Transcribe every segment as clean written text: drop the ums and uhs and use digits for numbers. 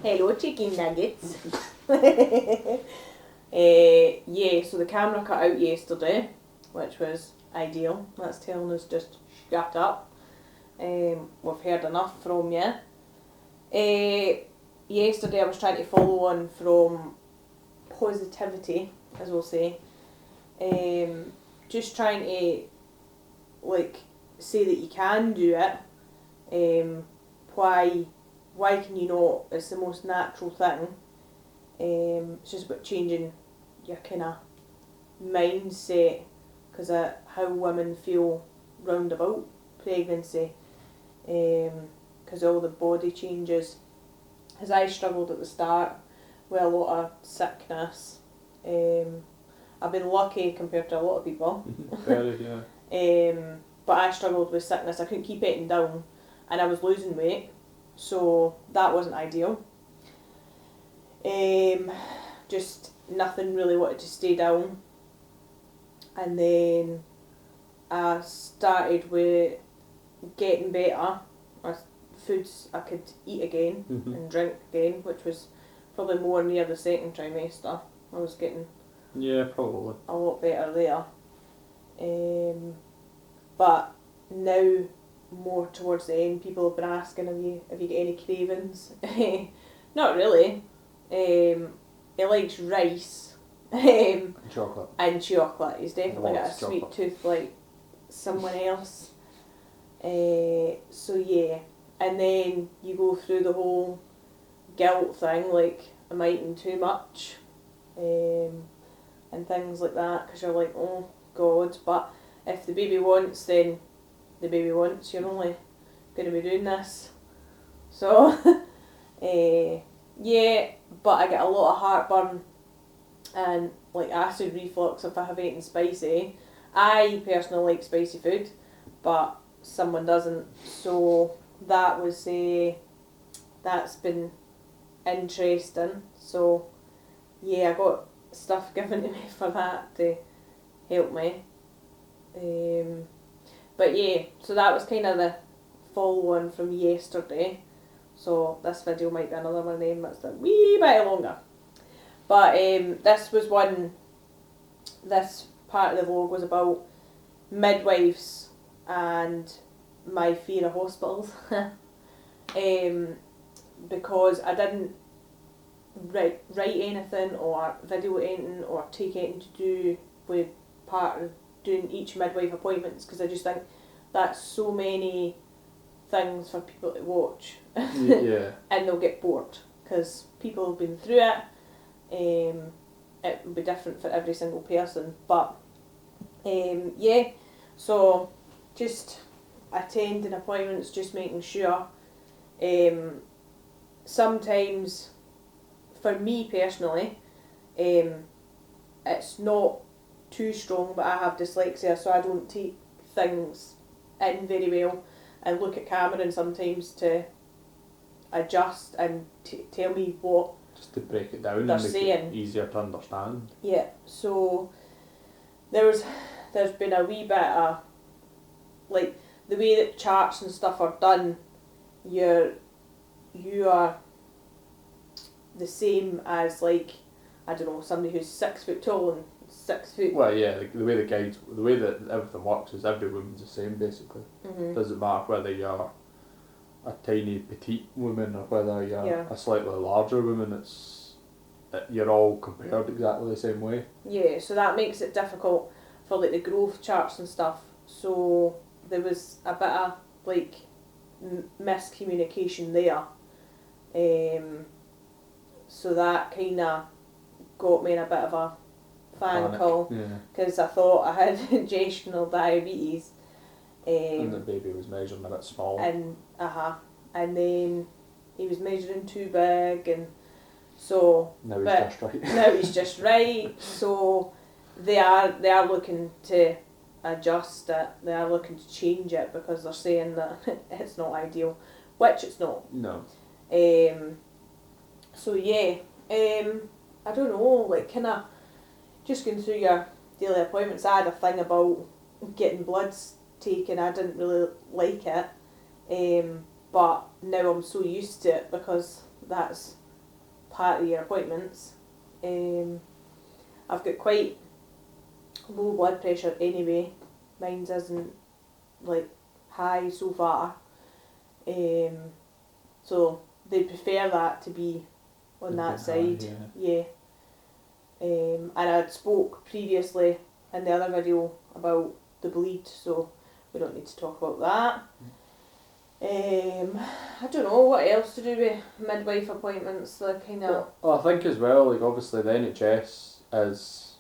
Hello, chicken nuggets. Yeah, so the camera cut out yesterday, which was ideal. That's telling us just shut up. We've heard enough from you. Yesterday I was trying to follow on from positivity, as we'll say. Just trying to say that you can do it. Why can you not? It's the most natural thing. It's just about changing your kind of mindset because of how women feel round about pregnancy. Because all the body changes. Because I struggled at the start with a lot of sickness. I've been lucky compared to a lot of people. Very, yeah. But I struggled with sickness. I couldn't keep eating down, and I was losing weight, so that wasn't ideal. Just nothing really wanted to stay down, and then I started with getting better. Foods I could eat again and drink again, which was probably more near the second trimester. I was getting probably a lot better there. But now, more towards the end, people have been asking, have you got any cravings? Not really. He likes rice. chocolate. And chocolate. He's definitely got a Lots of sweet chocolate. tooth like someone else. So yeah. And then you go through the whole guilt thing, like, am I eating too much? And things like that, because you're like, oh God, but if the baby wants, then the baby wants. You're only going to be doing this. So, yeah, but I get a lot of heartburn and like acid reflux if I have eaten spicy. I personally like spicy food, but someone doesn't. So that was that's been interesting. So yeah, I got stuff given to me for that to help me. But yeah, so that was kind of the follow on from yesterday. So this video might be another one of them that's a wee bit longer. But this part of the vlog was about midwives and my fear of hospitals. Because I didn't write anything or video anything or take anything to do with part of doing each midwife appointments, because I just think that's so many things for people to watch. Yeah. And they'll get bored because people have been through it. It will be different for every single person, but yeah, so just attending appointments, just making sure. Sometimes for me personally, it's not too strong, but I have dyslexia, so I don't take things in very well and look at camera and sometimes to adjust and tell me what Just to break it down they're and make saying. it easier to understand. Yeah, so there's been a wee bit of, like, the way that charts and stuff are done, you are the same as, like, I don't know, somebody who's 6 foot tall and 6 foot. Well, yeah, the way that everything works is every woman's the same basically. Doesn't matter whether you're a tiny petite woman or whether you're a slightly larger woman. You're all compared exactly the same way. Yeah, so that makes it difficult for like the growth charts and stuff. So there was a bit of like miscommunication there. So that kind of got me in a bit of a call because I thought I had gestational diabetes. And the baby was measuring a bit small. And then he was measuring too big, and so now he's just right. Now he's just right. So they are looking to adjust it. They are looking to change it because they're saying that it's not ideal, which it's not. No. So yeah, I don't know, like kind of just going through your daily appointments. I had a thing about getting bloods taken. I didn't really like it. But now I'm so used to it because that's part of your appointments. I've got quite low blood pressure anyway. Mine's isn't like high so far. So they prefer that to be on that side. Yeah. And I'd spoke previously in the other video about the bleed, so we don't need to talk about that. I don't know what else to do with midwife appointments. Like kind of. Well, I think as well, like obviously the NHS is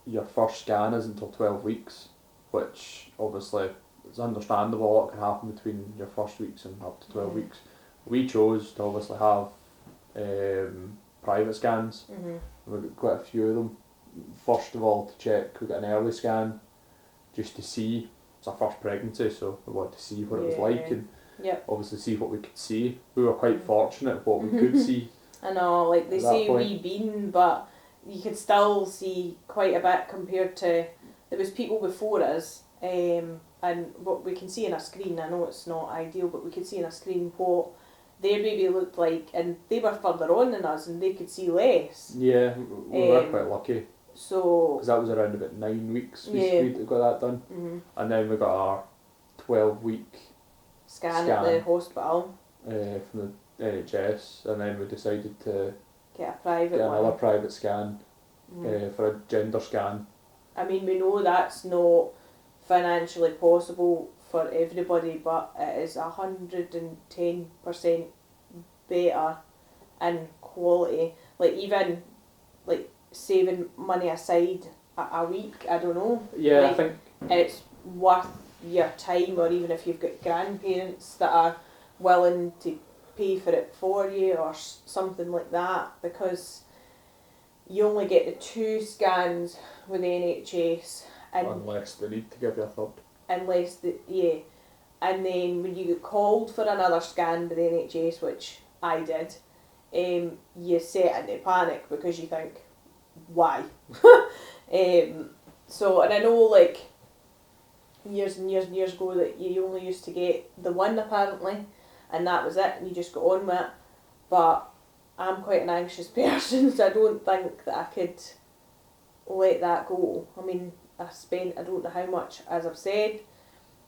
your first scan is until 12 weeks, which obviously it's understandable. A lot can happen between your first weeks and up to 12 weeks. We chose to obviously have private scans. We've got quite a few of them. First of all, to check, we got an early scan just to see. It's our first pregnancy, so we wanted to see what it was like and obviously see what we could see. We were quite fortunate what we could see. I know, like they say wee bean, but you could still see quite a bit compared to, there was people before us, and what we can see on a screen, I know it's not ideal, but we could see on a screen what their baby looked like, and they were further on than us and they could see less. Yeah, we were quite lucky. So, because that was around about 9 weeks we got that done. And then we got our 12-week scan at the hospital from the NHS, and then we decided to get another private scan for a gender scan. I mean, we know that's not financially possible for everybody, but it is 110% better in quality. Like even like saving money aside a week, I don't know. Yeah, like, I think it's worth your time, or even if you've got grandparents that are willing to pay for it for you or something like that, because you only get the 2 scans with the NHS, and unless they need to give you a third. And then when you get called for another scan by the NHS, which I did, you set into panic because you think, why? So, and I know like years and years and years ago that you only used to get the one apparently, and that was it, and you just got on with it. But I'm quite an anxious person, so I don't think that I could let that go. I mean, I spent, I don't know how much, as I've said,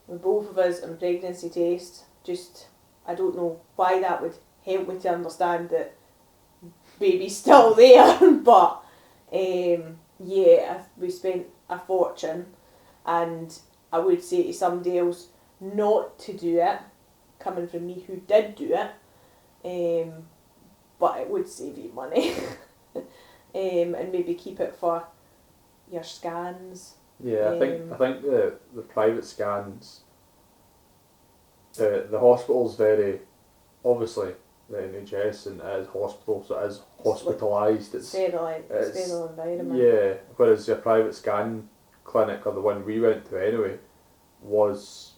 with both of us on pregnancy tests. Just, I don't know why that would help me to understand that baby's still there, but we spent a fortune, and I would say to somebody else not to do it, coming from me who did do it, but it would save you money. And maybe keep it for your scans. Yeah, I think the private scans, the hospital's very, obviously the NHS and as hospital, so it is hospitalised. It's sterile environment. Yeah, whereas your private scan clinic, or the one we went to anyway, was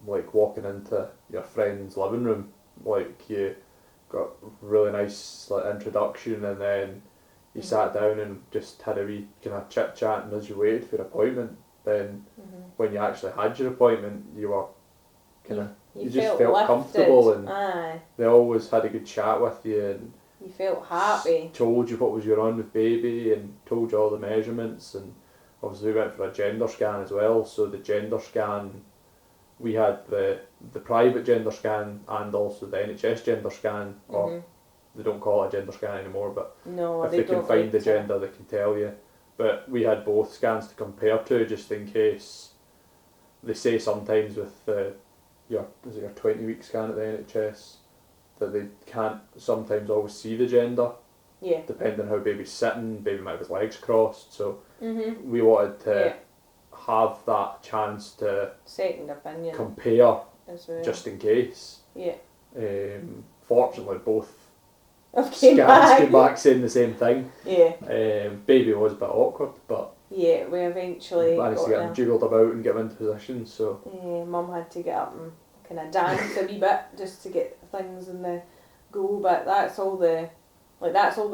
like walking into your friend's living room. Like you got really nice like introduction, and then you sat down and just had a wee kind of chit chat, and as you waited for your appointment, then when you actually had your appointment, you were kind of you just felt lifted. Comfortable, and they always had a good chat with you, and you felt happy. Told you what was going on with baby, and told you all the measurements, and obviously we went for a gender scan as well. So the gender scan, we had the private gender scan and also the NHS gender scan, or they don't call it a gender scan anymore, but if they can find the gender, they can tell you. But we had both scans to compare to, just in case. They say sometimes with your 20-week scan at the NHS that they can't sometimes always see the gender. Yeah. Depending on how baby's sitting, baby might have his legs crossed. So we wanted to have that chance to second opinion compare as well, just in case. Yeah. Fortunately, both scans came back saying the same thing. Yeah. Baby was a bit awkward, but yeah, we eventually managed to get him jiggled about and get him into position. So Mum had to get up and kind of dance a wee bit just to get things in the go. But that's all the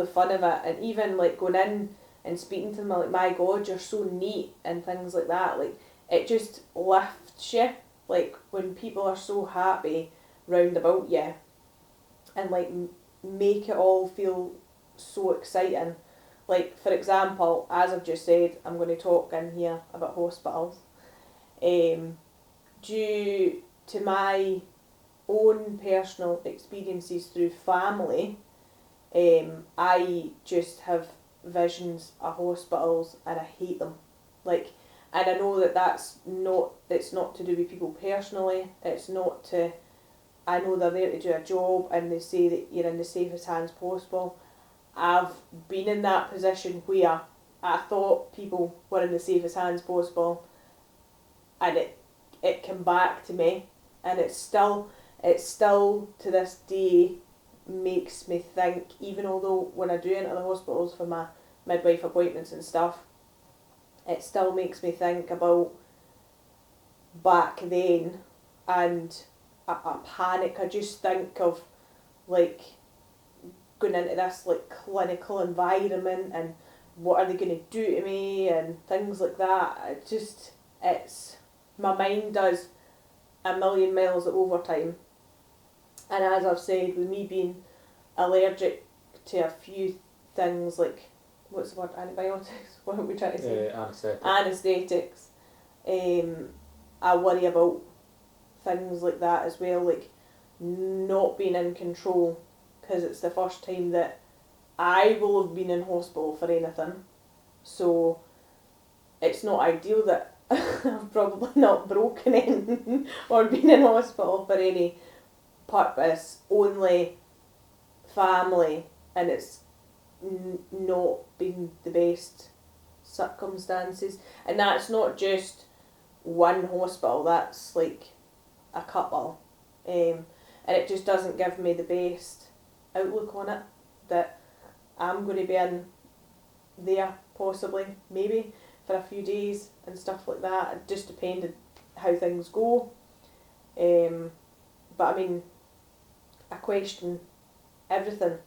fun of it, and even like going in and speaking to them, like, my God, you're so neat and things like that. Like, it just lifts you. like when people are so happy round about you and like make it all feel so exciting. Like for example, as I've just said, I'm going to talk in here about hospitals. Due to my own personal experiences through family, I just have visions of hospitals and I hate them. Like, and I know that it's not to do with people personally, it's not to, I know they're there to do a job and they say that you're in the safest hands possible. I've been in that position where I thought people were in the safest hands possible and it came back to me, and it's still to this day makes me think, even although when I do enter the hospitals for my midwife appointments and stuff, it still makes me think about back then, and a panic. I just think of like going into this like clinical environment and what are they going to do to me and things like that. It's my mind does a million miles of overtime, and as I've said, with me being allergic to a few things, like what's the word, antibiotics, what are we trying to say, anaesthetics, I worry about things like that as well, like not being in control, because it's the first time that I will have been in hospital for anything, so it's not ideal that I've probably not broken in or been in hospital for any purpose, only family, and it's not been the best circumstances. And that's not just one hospital, that's like a couple, and it just doesn't give me the best outlook on it, that I'm going to be in there possibly, maybe, for a few days and stuff like that. It just depended how things go. But I mean, I question everything.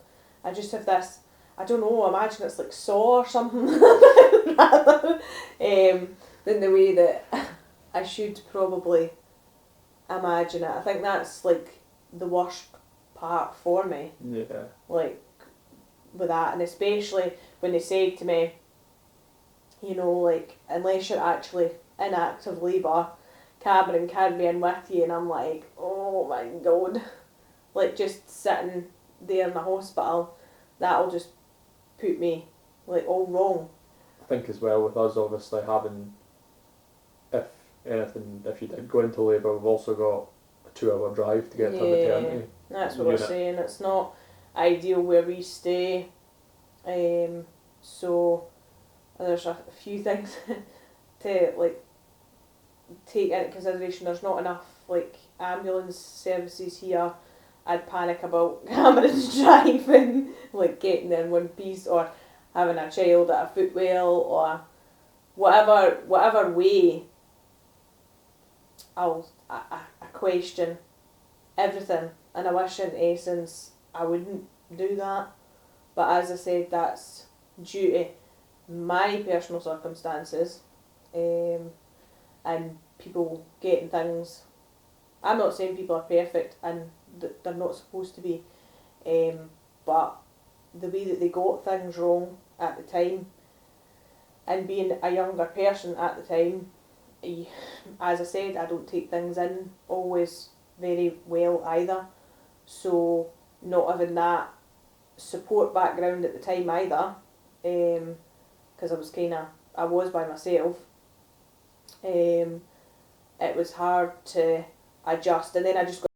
I just have this, I don't know, imagine it's like Saw or something rather than the way that I should probably imagine it. I think that's like the worst part for me. Yeah. Like with that, and especially when they said to me, you know, like, unless you're actually in active labour, Cameron can't be in with you, and I'm like, oh my god, like just sitting there in the hospital, that'll just put me like all wrong. I think as well with us obviously having, if you did go into labour, we've also got a 2-hour drive to get to maternity. That's what we're saying, it's not ideal where we stay, so there's a few things to like take into consideration. There's not enough like ambulance services here. I'd panic about Cameron's driving, like getting there in one piece, or having a child at a footwell, or whatever way. I question everything, and I wish in essence I wouldn't do that, but as I said, that's due to my personal circumstances, and people getting things. I'm not saying people are perfect, and they're not supposed to be, but the way that they got things wrong at the time, and being a younger person at the time, as I said, I don't take things in always very well either, so not having that support background at the time either, because I was by myself, it was hard to adjust, and then I just got